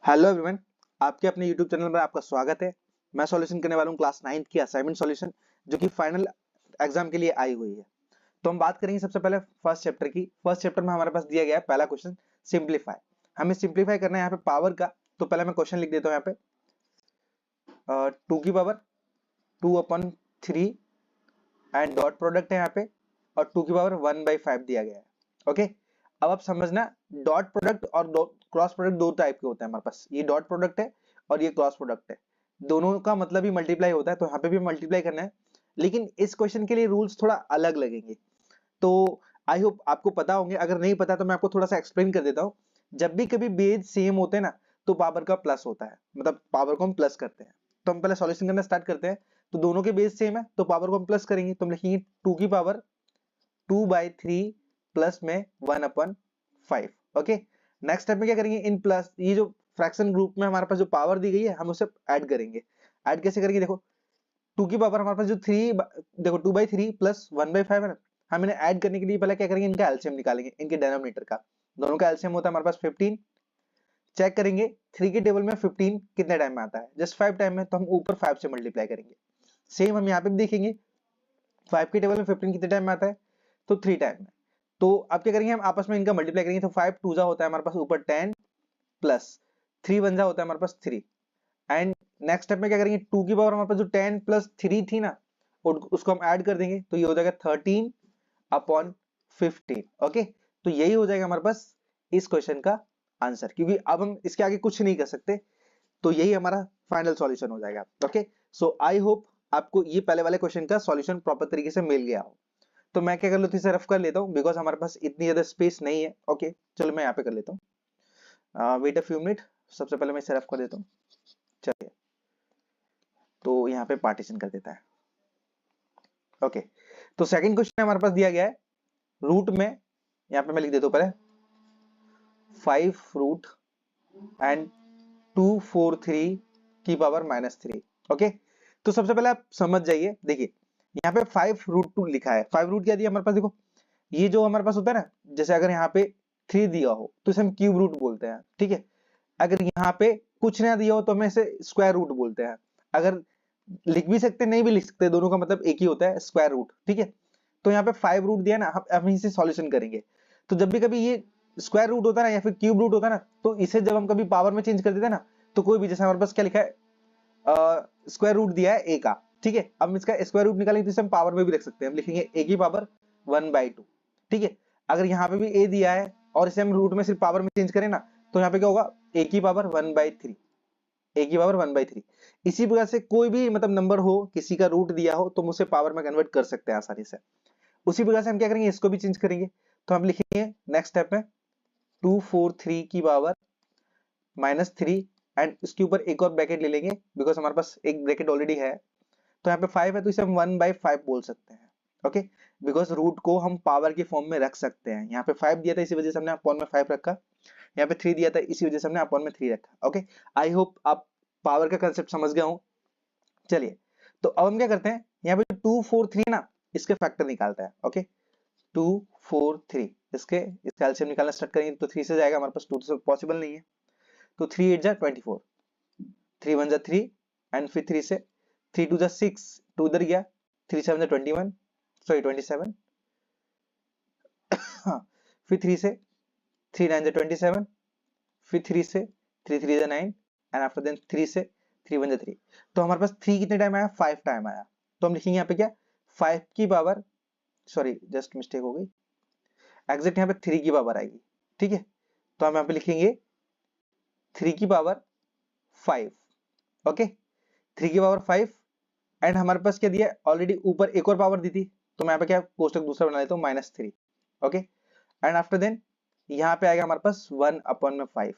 Hello everyone, आपके अपने YouTube channel पर आपका स्वागत है। मैं सॉल्यूशन करने वाला हूं क्लास 9 की असाइनमेंट सॉल्यूशन, जो कि फाइनल एग्जाम के लिए आई हुई है। तो हम बात करेंगे सबसे पहले फर्स्ट चैप्टर की। फर्स्ट चैप्टर में हमारे पास दिया गया है पहला क्वेश्चन, सिंप्लीफाई। हमें सिंप्लीफाई करना है यहाँ पे पावर का। तो पहले मैं क्वेश्चन लिख देता हूँ यहाँ पे, 2 की पावर 2/3 एंड डॉट प्रोडक्ट है यहाँ पे, और 2 की पावर 1/5 दिया गया है। ओके, अब आप समझना, डॉट प्रोडक्ट और क्रॉस प्रोडक्ट दो टाइप के होते हैं हमारे पास। ये डॉट प्रोडक्ट है और ये क्रॉस प्रोडक्ट है, दोनों का मतलब ही मल्टीप्लाई होता है। तो यहाँ पे भी मल्टीप्लाई करना है, लेकिन इस क्वेश्चन के लिए रूल्स थोड़ा अलग लगेंगे। तो आई होप आपको पता होंगे, अगर नहीं पता तो मैं आपको थोड़ा सा एक्सप्लेन कर देता हूँ। जब भी कभी बेस सेम होते हैं ना, तो पावर का प्लस होता है, मतलब पावर को हम प्लस करते हैं। तो हम पहले सॉल्यूशन करना स्टार्ट करते हैं। तो दोनों के बेस सेम है, तो पावर को हम प्लस करेंगे। तो हम लिखेंगे 2 की पावर 2/3 प्लस में 1/5। ओके, नेक्स्ट स्टेप में क्या करेंगे, इन प्लस ये जो फ्रैक्शन ग्रुप में हमारे पास जो पावर दी गई है, हम उसे ऐड करेंगे। ऐड कैसे करेंगे, देखो 2 की पावर हमारे पास जो 3, देखो 2/3 प्लस 1/5 है ना। हम इन्हें ऐड करने के लिए पहले क्या करेंगे, इनका एलसीएम निकालेंगे, इनके डिनोमिनेटर का। दोनों का एलसीएम होता है हमारे पास 15। चेक करेंगे 3 के टेबल में 15 कितने टाइम में आता है, जस्ट 5 टाइम में। तो हम ऊपर 5 से मल्टीप्लाई करेंगे। सेम हम यहाँ पे भी देखेंगे 5 के टेबल में 15 कितने टाइम में आता है, तो 3 टाइम में। तो अब क्या करेंगे, हम आपस में इनका मल्टीप्लाई करेंगे। तो 5 2 जा होता है हमारे पास ऊपर 10 प्लस 3 1 जा होता है हमारे पास 3। एंड नेक्स्ट स्टेप में क्या करेंगे, 2 की पावर हमारे पास जो 10 प्लस 3 थी ना, और उसको हम ऐड कर देंगे। तो ये हो जाएगा 13/15। ओके, तो यही हो जाएगा हमारे पास इस क्वेश्चन का आंसर, क्योंकि अब हम इसके आगे कुछ नहीं कर सकते। तो यही हमारा फाइनल सॉल्यूशन हो जाएगा। ओके, सो आई होप आपको ये पहले वाले क्वेश्चन का सॉल्यूशन प्रॉपर तरीके से मिल गया हो। तो मैं क्या कर लेता हूँ, इसे रफ कर लेता हूँ, बिकॉज हमारे पास इतनी ज्यादा स्पेस नहीं है। ओके, चलो मैं यहाँ पे कर लेता हूँ। वेट अ फ्यू मिनट, सबसे पहले मैं इसे रफ कर देता हूँ। चलिए, तो यहाँ पे पार्टीशन कर देता है। ओके, तो सेकंड क्वेश्चन हमारे पास दिया गया है रूट में। यहाँ पे मैं लिख देता हूँ पहले 5 रूट एंड 243 की पावर -3। ओके, तो सबसे पहले आप समझ जाइए, देखिए यहाँ पे 5√2 लिखा है। 5 रूट क्या दिया हमारे पास, देखो ये जो हमारे पास होता है ना, जैसे अगर यहाँ पे 3 दिया हो तो इसे हम क्यूब रूट बोलते हैं। ठीक है, अगर यहाँ पे कुछ ना दिया हो तो हम इसे स्क्वायर रूट बोलते हैं। अगर लिख भी सकते नहीं भी लिख सकते, दोनों का मतलब एक ही होता है, स्क्वायर रूट। ठीक है, तो यहाँ पे 5 रूट दिया ना, हम इसे सॉल्यूशन करेंगे। तो जब भी कभी ये स्क्वायर रूट होता है ना, या फिर क्यूब रूट होता है ना, तो इसे जब हम कभी पावर में चेंज कर देते हैं ना, तो कोई भी, जैसे हमारे पास क्या लिखा है, स्क्वायर रूट दिया है ए का। ठीक है, अब इसका स्क्वायर रूट निकालेंगे तो इसे हम पावर में भी रख सकते हैं। हम लिखेंगे ए की पावर 1/2। ठीक है, अगर यहाँ पे भी ए दिया है और इसे हम रूट में सिर्फ पावर में चेंज करें ना, तो यहाँ पे क्या होगा, ए की पावर 1/3। ए की पावर 1/3। इसी प्रकार से कोई भी मतलब नंबर हो, किसी का रूट दिया हो, तो हम उसे पावर में कन्वर्ट कर सकते हैं आसानी से। उसी प्रकार से हम क्या करेंगे, इसको भी चेंज करेंगे। तो हम लिखेंगे नेक्स्ट स्टेप में 243 की पावर -3, एंड इसके ऊपर एक और ब्रैकेट ले लेंगे, बिकॉज हमारे पास एक ब्रैकेट ऑलरेडी है। तो यहाँ पे 5 है, तो इसे हम 1/5 बोल सकते हैं। ओके, बिकॉज रूट को हम पावर की फॉर्म में रख सकते हैं। यहाँ पे 5 दिया था, इसी वजह से हमने अपॉन में 5 रखा। यहाँ पे 3 दिया था, इसी वजह से हमने अपॉन में 3 रखा। ओके, आई होप आप पावर का कंसेप्ट समझ गए हो। चलिए, तो अब हम क्या करते हैं, यहाँ पे 2 4 3 ना, इसके फैक्टर निकालता है। ओके, 2 4 3 इसका एलसीएम निकालना स्टार्ट करेंगे। तो 3 से जाएगा, हमारे पास 2 से पॉसिबल नहीं है। तो 3 8 जा 24, 3 1 जा 3, एंड फिर 3 से 3 2 जा 6, 2 उधर गया, 3 7 जा 21, सॉरी 27। हाँ, फिर 3 से 3 9 जा 27, फिर 3 से 3 3 जा 9, एंड आफ्टर देन 3 से 3 1 जा 3। तो हमारे पास 3 कितने टाइम आया, 5 टाइम आया। तो हम लिखेंगे यहाँ पे क्या, 5 की पावर, सॉरी जस्ट मिस्टेक हो गई, एग्जैक्ट यहाँ पे 3 की पावर आएगी। ठीक है, तो हम यहाँ पे लिखेंगे 3 की पावर 5। ओके, 3 की पावर 5, एंड हमारे पास क्या दिया है, ऑलरेडी ऊपर एक और पावर दी थी। तो मैं यहाँ पे क्या कोष्टक दूसरा बना लेता हूँ, -3। ओके, एंड आफ्टर देन यहाँ पे आएगा हमारे पास 1/5।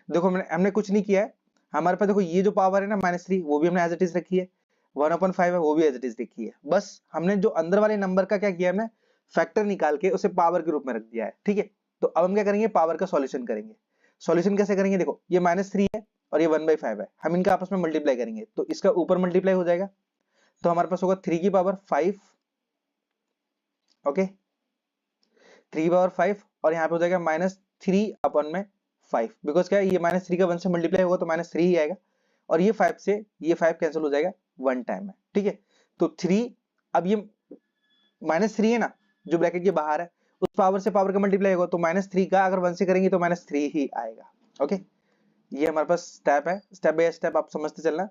देखो हमने कुछ नहीं किया है। हमारे पास देखो ये जो पावर है ना -3, वो भी हमने एज इट इज रखी है। 1/5 है, वो भी एज इट इज रखी है। बस हमने जो अंदर वाले नंबर का क्या किया, हमने फैक्टर निकाल के उसे पावर के रूप में रख दिया है। ठीक है, तो अब हम क्या करेंगे, पावर का सॉल्यूशन करेंगे। सॉल्यूशन कैसे करेंगे, देखो ये -3 है और ये 1/5 है, हम इनका आपस में मल्टीप्लाई करेंगे। तो इसका ऊपर मल्टीप्लाई हो जाएगा, तो हमारे पास होगा 3 की पावर 5। ओके, 3 की पावर 5, और यहाँ पे हो जाएगा -3/5। 5, बिकॉज क्या है ये -3 का 1 से मल्टीप्लाई होगा तो -3 ही आएगा, और ये 5 से ये 5 कैंसिल हो जाएगा 1 टाइम में, ठीक है। तो 3, अब ये -3 है ना जो ब्रैकेट के बाहर है, उस पावर से पावर का मल्टीप्लाई होगा तो -3 का अगर 1 से करेंगे तो -3 ही आएगा। ओके, ये हमारे पास स्टेप है, स्टेप बाय स्टेप आप समझते चलना। अब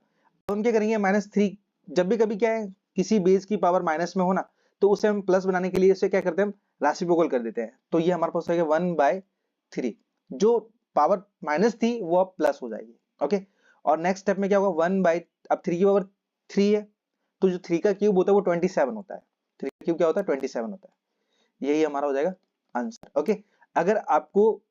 हम क्या करेंगे, -3 जब भी कभी क्या है किसी बेस की पावर माइनस में हो ना, तो उसे हम प्लस बनाने के लिए इसे क्या करते हैं, हम रेसिप्रोकल कर देते हैं। तो ये हमारे पास हो गया 1/3, जो पावर माइनस थी वो अब प्लस हो जाएगी। ओके, और नेक्स्ट स्टेप में क्या होगा, अब 3 की पावर 3 है, तो जो 3 का क्यूब होता है वो 27 होता है। 3 का क्यूब क्या होता है, 27 होता है। यही हमारा हो जाएगा आंसर। ओके, अगर आपको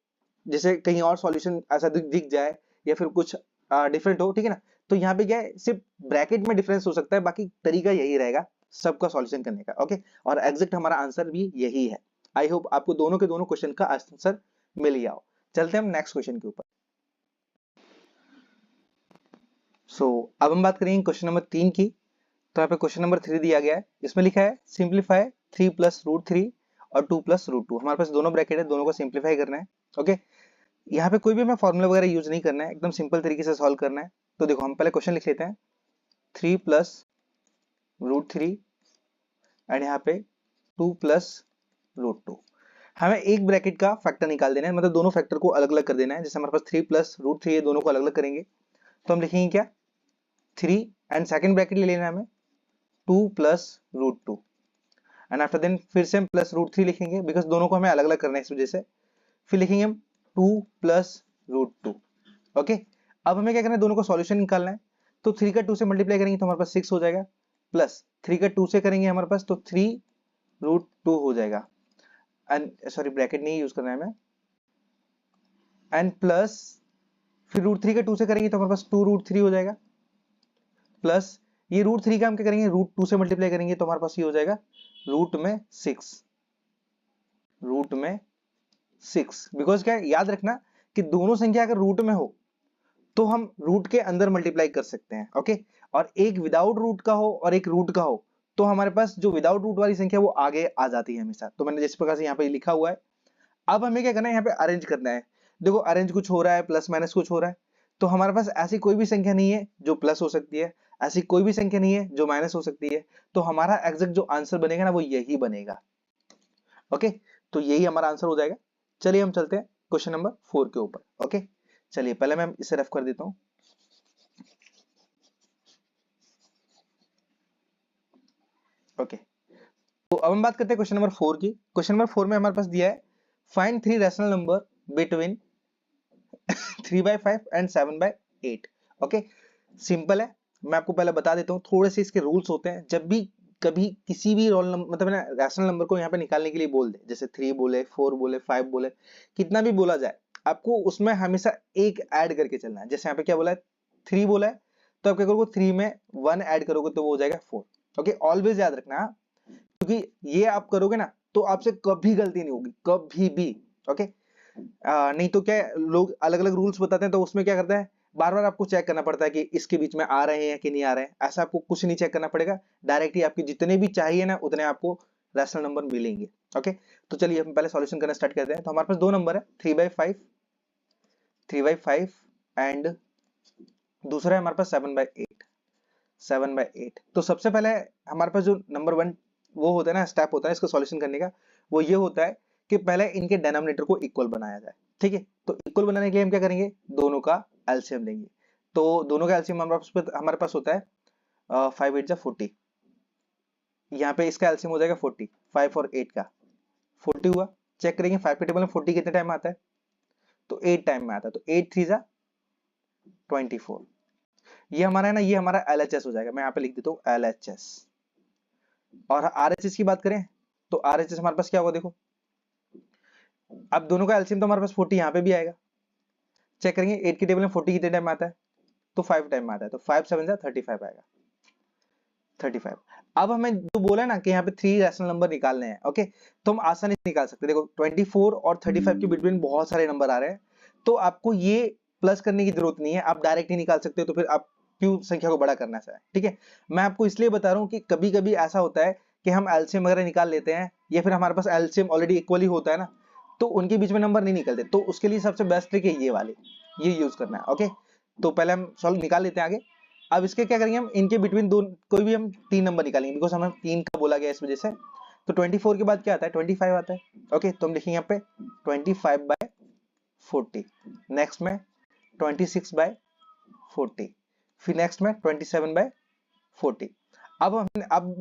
जैसे कहीं और सॉल्यूशन ऐसा दिख जाए या फिर कुछ डिफरेंट हो, ठीक है ना, तो यहाँ पे क्या है, सिर्फ ब्रैकेट में डिफरेंस हो सकता है, बाकी तरीका यही रहेगा सबका सॉल्यूशन करने का। ओके, और एग्जैक्ट हमारा आंसर भी यही है। आई होप आपको दोनों के दोनों क्वेश्चन का आंसर मिल गया हो। चलते हैं हम नेक्स्ट क्वेश्चन के ऊपर। अब हम बात करेंगे क्वेश्चन नंबर 3 की। तो यहाँ पे क्वेश्चन नंबर 3 दिया गया है, इसमें लिखा है सिंप्लीफाई 3 + √3 और 2 + √2। हमारे पास दोनों ब्रैकेट है, दोनों को सिंप्लीफाई करना है। ओके, यहाँ पे कोई भी हमें फॉर्मूला वगैरह यूज नहीं करना है, एकदम सिंपल तरीके से सॉल्व करना है। तो देखो हम पहले क्वेश्चन लिख लेते हैं, 3 + √3 एंड यहाँ पे 2 + √2। हमें एक ब्रैकेट का फैक्टर निकाल देना है, मतलब दोनों फैक्टर को अलग अलग कर देना है। जैसे हमारे पास 3 + √3 है, दोनों को अलग अलग करेंगे तो हम लिखेंगे क्या, 3 एंड सेकंड ब्रैकेट ले लेना है हमें 2 + √2 एंड आफ्टर देन फिर से हम +√3 लिखेंगे, बिकॉज दोनों को हमें अलग अलग करना है इस वजह से। फिर लिखेंगे हम 2 + √2। ओके, अब हमें क्या करना है, दोनों का सॉल्यूशन निकालना है। तो 3 का 2 से मल्टीप्लाई करेंगे तो हमारे पास 6 हो जाएगा, प्लस 3 का 2 से करेंगे हमारे पास तो 3√2 हो जाएगा, एंड सॉरी ब्रैकेट नहीं यूज करना है हमें, एंड प्लस फिर √3 का 2 से करेंगे तो हमारे पास 2√3 हो जाएगा, प्लस ये √3 का हम क्या करेंगे, √2 से मल्टीप्लाई करेंगे तो हमारे पास ये हो जाएगा रूट में 6, बिकॉज क्या है, याद रखना कि दोनों संख्या अगर रूट में हो तो हम रूट के अंदर मल्टीप्लाई कर सकते हैं। ओके, और एक विदाउट रूट का हो और एक रूट का हो तो हमारे पास जो विदाउट रूट वाली संख्या वो आगे आ जाती है हमेशा। तो मैंने जिस प्रकार से यहाँ पे लिखा हुआ है, अब हमें क्या करना है, यहाँ पे अरेंज करना है। देखो अरेंज कुछ हो रहा है, प्लस माइनस कुछ हो रहा है, तो हमारे पास ऐसी कोई भी संख्या नहीं है जो प्लस हो सकती है, ऐसी कोई भी संख्या नहीं है जो माइनस हो सकती है। तो हमारा एग्जैक्ट जो आंसर बनेगा ना वो यही बनेगा। ओके, तो यही हमारा आंसर हो जाएगा। चलिए हम चलते हैं क्वेश्चन नंबर 4 के ऊपर। ओके, चलिए पहले मैं इसे रेफ कर देता हूं। ओके, तो अब हम बात करते हैं क्वेश्चन नंबर 4 की। क्वेश्चन नंबर 4 में हमारे पास दिया है find 3 rational number between 3/5 and 7/8। Okay, simple है, मैं आपको पहले बता देता हूँ, थोड़े से इसके रूल्स होते हैं। जब भी कभी किसी भी रोल नंबर मतलब ना रैशनल नंबर को यहाँ पे निकालने के लिए बोल दे, जैसे 3 बोले, 4 बोले, 5 बोले, कितना भी बोला जाए, आपको उसमें हमेशा एक ऐड करके चलना है। जैसे यहाँ पे क्या बोला है, 3 बोला है तो आप क्या करोगे, 3 में 1 ऐड करोगे तो वो हो जाएगा 4। ओके, ऑलवेज याद रखना, क्योंकि ये आप करोगे ना तो आपसे कभी गलती नहीं होगी, कभी भी। ओके, नहीं तो क्या लोग अलग अलग रूल्स बताते हैं तो उसमें क्या करता है, बार बार आपको चेक करना पड़ता है कि इसके बीच में आ रहे हैं कि नहीं आ रहे हैं। ऐसा आपको कुछ नहीं चेक करना पड़ेगा, डायरेक्टली आपके जितने भी चाहिए ना उतने आपको रैशनल नंबर मिलेंगे। ओके, तो चलिए हम पहले सॉल्यूशन करना स्टार्ट करते हैं। तो हमारे पास दो नंबर है, 3/5 एंड दूसरा है हमारे पास 7/8। तो सबसे पहले हमारे पास जो नंबर 1 वो होता है ना, स्टेप होता है इसका सॉल्यूशन करने का, वो ये होता है कि पहले इनके डिनोमिनेटर को इक्वल बनाया जाए। ठीक है, तो इक्वल बनाने के लिए हम क्या करेंगे, दोनों का एलसीएम लेंगे। तो दोनों का एलसीएम हमारे पास होता है 5 8 जा 40। यहाँ पे इसका एलसीएम हो जाएगा 40, 5 और 8 का 40 हुआ। चेक करेंगे 5 के टेबल में 40 कितने टाइम में आता है, तो 8 टाइम में आता है, तो 8 3 जा 24। ये हमारा है ना, ये हमारा एलएचएस हो जाएगा। मैं यहाँ पे लिख देता हूँ एलएचएस। और आरएचएस की बात करें तो आरएचएस हमारे पास क्या होगा, देखो अब दोनों का एलसीएम तो हमारे पास 40 यहाँ पे भी आएगा। चेक करेंगे 8 की टेबल में 40 कितने टाइम में आता है, तो 5 टाइम में आता है, तो 5 7 जा 35 आएगा, 35। अब हमें जो बोला है ना कि यहाँ पे 3 रैशनल नंबर निकालने हैं, ओके, तो हम आसानी से निकाल सकते हैं। देखो 24 और 35 के बिटवीन बहुत सारे नंबर आ रहे हैं, तो आपको ये प्लस करने की जरूरत नहीं है, आप डायरेक्ट ही निकाल सकते हो। तो फिर आप क्यों संख्या को बड़ा करना है, ठीक है। मैं आपको इसलिए बता रहा हूँ कि कभी कभी ऐसा होता है कि हम एलसीएम वगैरह निकाल लेते हैं, या फिर हमारे पास एलसीएम ऑलरेडी इक्वली होता है ना, तो उनके बीच में नंबर नहीं निकलते, तो उसके लिए सबसे बेस्ट ट्रिक है ये वाली, ये यूज करना है। ओके, तो पहले हम सॉल्व निकाल लेते हैं आगे। अब इसके क्या करेंगे हम, इनके बिटवीन दो कोई भी हम 3 नंबर निकालेंगे, बिकॉज हमें 3 का बोला गया इस वजह से। तो 24 के बाद क्या आता है, 25 आता है। ओके, तो हम लिखेंगे यहाँ पे 25/40, नेक्स्ट में 26/40, फिर नेक्स्ट में 27/40। अब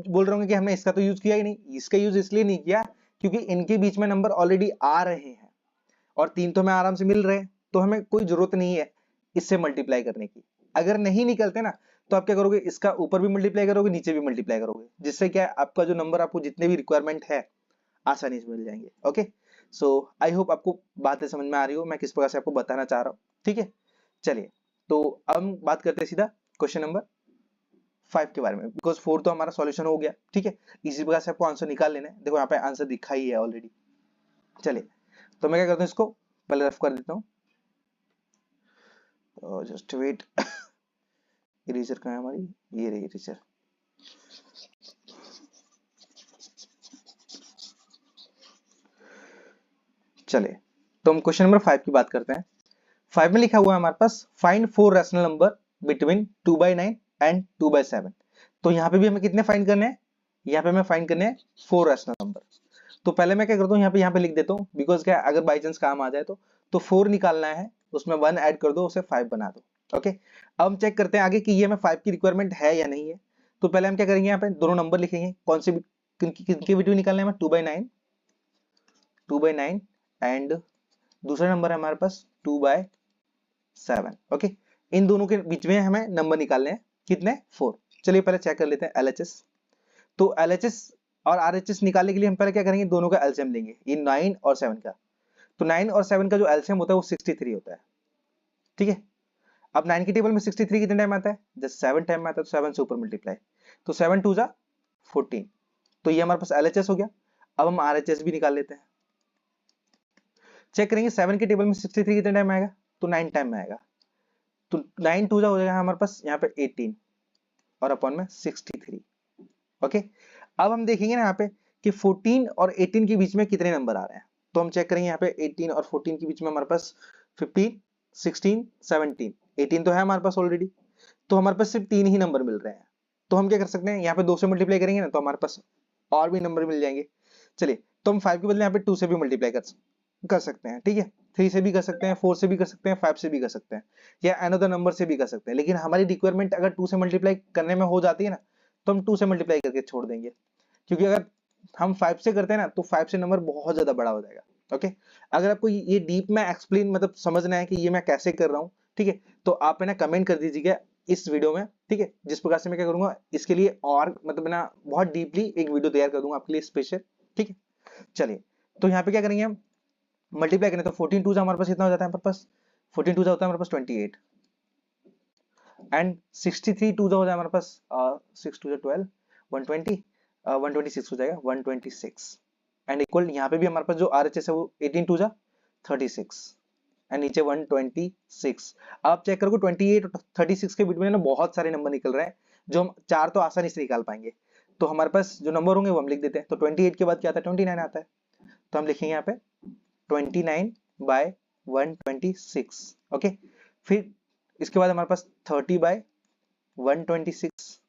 बोल रहे होंगे कि हमने इसका तो यूज किया ही नहीं। इसका यूज इसलिए नहीं किया क्योंकि इनके बीच में नंबर ऑलरेडी आ रहे हैं और 3 तो हमें आराम से मिल रहे हैं, तो हमें कोई जरूरत नहीं है इससे मल्टीप्लाई करने की। अगर नहीं निकलते ना, तो आप क्या करोगे, इसका ऊपर भी मल्टीप्लाई करोगे, नीचे भी मल्टीप्लाई करोगे, जिससे क्या है, आपका जो नंबर आपको जितने भी रिक्वायरमेंट है आसानी से मिल जाएंगे। ओके, सो आई होप आपको बातें समझ में आ रही हो, मैं किस प्रकार से आपको बताना चाह रहा हूँ। ठीक है, चलिए, तो अब हम बात करते हैं सीधा क्वेश्चन नंबर 5 के बारे में, बिकॉज 4 तो हमारा सॉल्यूशन हो गया। ठीक है, इसी प्रकार से आपको आंसर निकाल लेना है। देखो यहाँ पे आंसर दिखा ही है ऑलरेडी। चलिए, तो मैं क्या करता हूँ, इसको पहले रफ कर देता हूँ। जस्ट वेट, इरेजर कहाँ है हमारी, ये रही इरेजर। चलिए, तो हम क्वेश्चन नंबर 5 की बात करते हैं। 5 में लिखा हुआ है हमारे पास, find 4 rational number between 2/9 and 2/7। तो यहाँ पे भी हमें कितने फाइंड करने हैं, यहाँ पे हमें फाइंड करने हैं 4 रैशनल नंबर। तो पहले मैं क्या करता हूँ, यहाँ पे लिख देता हूँ, बिकॉज क्या अगर बाई चांस काम आ जाए तो 4 निकालना है, उसमें 1 ऐड कर दो, उसे 5 बना दो। ओके, अब हम चेक करते हैं आगे कि ये हमें 5 की रिक्वायरमेंट है या नहीं है। तो पहले हम क्या करेंगे, यहाँ पे दोनों नंबर लिखेंगे, कौन से किनके बिटवीन निकालने हैं, 2/9 एंड दूसरा नंबर है हमारे पास 2/7। ओके, इन दोनों के बीच में हमें नंबर निकालने हैं, कितने, 4। चलिए पहले चेक कर लेते हैं LHS। तो LHS और RHS निकालने के लिए हम पहले क्या करेंगे, दोनों का एलसीएम लेंगे, ये 9 और 7 का। तो 9 और 7 का जो एलसीएम होता है वो 63 होता है। ठीक है, अब 9 की टेबल में 63 कितने टाइम आता है, जब 7 टाइम में आता है, तो 7 से ऊपर मल्टीप्लाई, तो 7 2 जा 14। तो ये हमारे पास LHS हो गया। अब हम RHS भी निकाल लेते हैं, चेक करेंगे 7 की टेबल में 63 कितने टाइम आएगा, तो 9 टाइम में आएगा। तो 9 2 जा हो जाएगा हमारे पास यहाँ पे 18 और अपॉन में 63। ओके, अब हम देखेंगे ना यहाँ पे कि 14 और 18 के बीच में कितने नंबर आ रहे हैं। तो हम चेक करेंगे यहाँ पे 18 और 14 के बीच में हमारे पास 15 16 17, 18 तो है हमारे पास ऑलरेडी, तो हमारे पास सिर्फ 3 ही नंबर मिल रहे हैं। तो हम क्या कर सकते हैं, यहाँ पे 2 से मल्टीप्लाई करेंगे ना, तो हमारे पास और भी नंबर मिल जाएंगे। चलिए, तो हम 5 के बदले यहाँ पे 2 से भी मल्टीप्लाई कर सकते हैं। ठीक है, 3 से भी कर सकते हैं, 4 से भी कर सकते हैं, 5 से भी कर सकते हैं, या अनदर नंबर से भी कर सकते हैं। लेकिन हमारी रिक्वायरमेंट अगर 2 से मल्टीप्लाई करने में हो जाती है ना, तो हम 2 से मल्टीप्लाई करके छोड़ देंगे, क्योंकि अगर हम 5 से करते हैं ना, तो 5 से नंबर बहुत ज्यादा बड़ा हो जाएगा। ओके, अगर आपको ये डीप में एक्सप्लेन मतलब समझना है कि ये मैं कैसे कर रहा हूँ, ठीक है, तो आप है ना कमेंट कर दीजिएगा इस वीडियो में। ठीक है, जिस प्रकार से मैं क्या करूंगा, इसके लिए और मतलब ना बहुत डीपली एक वीडियो तैयार कर दूंगा आपके लिए स्पेशल। ठीक है, चलिए, तो यहाँ पे क्या करेंगे हम, मल्टीप्लाई करें, तो 14 2 हमारे पास कितना हो जाता है, हमारे पास 14 2 होता है हमारे पास 28 एंड 63 2 हो जाए हमारे पास 6 2 12 120 126 हो जाएगा, 126 एंड इक्वल यहाँ पे भी हमारे पास जो RHS है वो 18 2 36 एंड नीचे 126। आप चेक करोगे 28 और 36 के बीच में ना बहुत सारे नंबर निकल रहे हैं, जो हम 4 तो आसानी से निकाल पाएंगे। तो हमारे पास जो नंबर होंगे वो हम लिख देते हैं। तो 28 के बाद क्या आता है, 29 आता है, तो हम लिखेंगे यहाँ पे 29/126। ओके, फिर इसके बाद हमारे पास 30/126,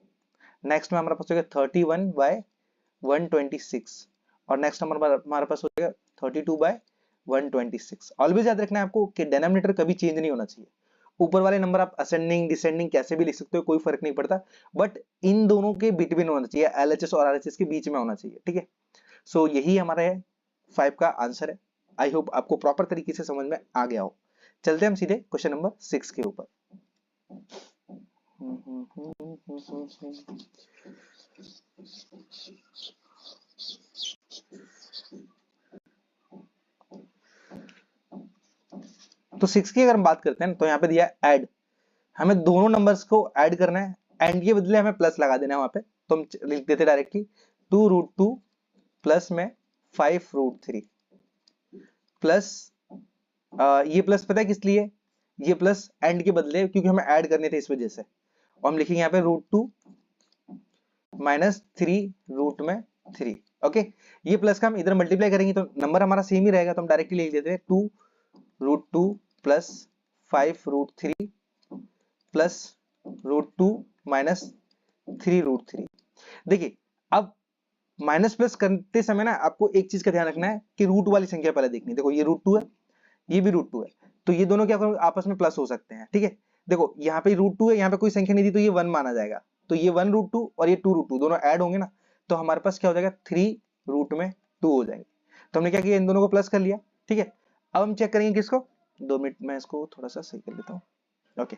नेक्स्ट में हमारे पास हो गया 31/126 और नेक्स्ट हमारे पास हो जाएगा 32/126। ऑलवेज याद रखना है आपको कि डिनोमिनेटर कभी चेंज नहीं होना चाहिए। ऊपर वाले नंबर आप असेंडिंग डिसेंडिंग कैसे भी लिख सकते हो, कोई फर्क नहीं पड़ता, बट इन दोनों के बिटवीन होना चाहिए, LHS और RHS के बीच में होना चाहिए। ठीक है, सो यही हमारा है 5 का आंसर है। आई होप आपको प्रॉपर तरीके से समझ में आ गया हो। चलते हैं हम सीधे क्वेश्चन नंबर 6 के ऊपर। तो 6 की अगर हम बात करते हैं तो यहाँ पे दिया ऐड, हमें दोनों नंबर्स को ऐड करना है, एंड के बदले हमें प्लस लगा देना है वहां पे, तो हम लिख देते डायरेक्टली 2√2 प्लस में 5√3 प्लस ये प्लस पता है किस लिए, ये प्लस एंड के बदले क्योंकि हमें ऐड करने थे इस वजह से, और हम लिखेंगे यहाँ पे √2 -3 रूट में 3। ओके, ये प्लस का हम इधर मल्टीप्लाई करेंगे तो नंबर हमारा सेम ही रहेगा, तो हम डायरेक्टली लिख देते हैं 2√2 प्लस 5√3 प्लस √2 माइनस 3√3। देखिए अब माइनस प्लस करते समय ना आपको एक चीज का ध्यान रखना है कि रूट वाली संख्या पहले देखनी है। देखो ये √2 है, ये भी √2 है, तो ये दोनों क्या करोगे आपस में प्लस हो सकते हैं, ठीक है। देखो यहाँ पे √2 है, यहाँ पे कोई संख्या नहीं दी तो ये 1 माना जाएगा, तो ये 1√2 और ये 2√2 दोनों ऐड होंगे ना, तो हमारे पास क्या हो जाएगा 3√2 हो जाएंगे। तो हमने क्या किया, इन दोनों को प्लस कर लिया, ठीक है। अब हम चेक करेंगे किसको, 2 मिनट में इसको थोड़ा सा सही कर लेता हूँ। ओके,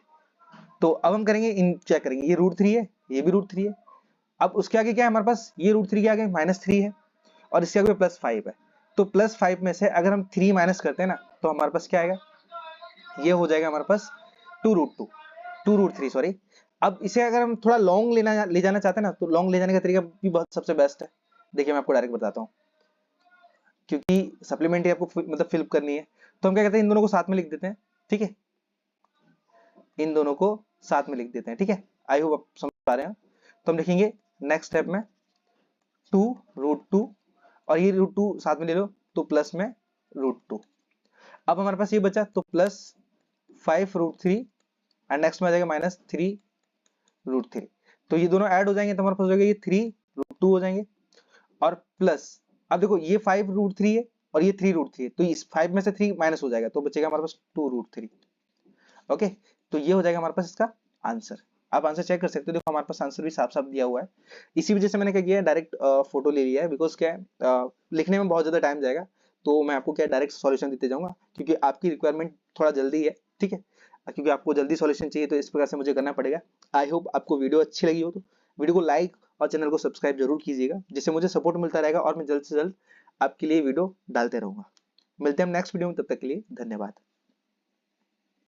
तो अब हम करेंगे इन चेक करेंगे, ये √3 है, ये भी √3 है। अब उसके आगे क्या है हमारे पास, ये √3 के आगे -3 है और इसके आगे +5 है। तो +5 में से अगर हम 3 माइनस करते हैं ना तो हमारे पास क्या आएगा, ये हो जाएगा हमारे पास 2√3 सॉरी। अब इसे अगर हम थोड़ा लॉन्ग ले जाना चाहते हैं ना, तो लॉन्ग ले जाने का तरीका भी बहुत सबसे बेस्ट है। देखिए मैं आपको डायरेक्ट बताता हूँ, क्योंकि सप्लीमेंट्री आपको मतलब फिल करनी है, तो हम क्या कहते हैं इन दोनों को साथ में लिख देते हैं, ठीक है। इन दोनों को साथ में लिख देते हैं, ठीक है। आई होप आप समझ पा रहे हैं। तो हम लिखेंगे नेक्स्ट स्टेप में 2√2 और ये √2 साथ में ले लो तो प्लस में √2। अब हमारे पास ये बचा तो प्लस 5√3 एंड नेक्स्ट में आ जाएगा -3√3। तो ये दोनों ऐड हो जाएंगे तो हमारे पास हो जाएगा ये 3√2 हो जाएंगे और प्लस, अब देखो ये 5√3 है और ये 3√3 है, तो इस 5 में से 3 माइनस हो जाएगा तो बचेगा हमारे पास 2√3। ओके, तो ये हो जाएगा हमारे पास इसका आंसर। आप आंसर चेक कर सकते हो, देखो हमारे पास आंसर भी साफ साफ दिया हुआ है। इसी वजह से मैंने क्या किया है डायरेक्ट फोटो ले लिया है, बिकॉज क्या है लिखने में बहुत ज्यादा टाइम जाएगा, तो मैं आपको क्या डायरेक्ट सॉल्यूशन देते जाऊंगा क्योंकि आपकी रिक्वायरमेंट थोड़ा जल्दी है, ठीक है। क्योंकि आपको जल्दी सॉल्यूशन चाहिए तो इस प्रकार से मुझे करना पड़ेगा। आई होप आपको वीडियो अच्छी लगी हो तो वीडियो को लाइक और चैनल को सब्सक्राइब जरूर कीजिएगा, जिससे मुझे सपोर्ट मिलता रहेगा और मैं जल्द से जल्द आपके लिए वीडियो डालते रहूंगा। मिलते हैं हम नेक्स्ट वीडियो में, तब तक के लिए धन्यवाद।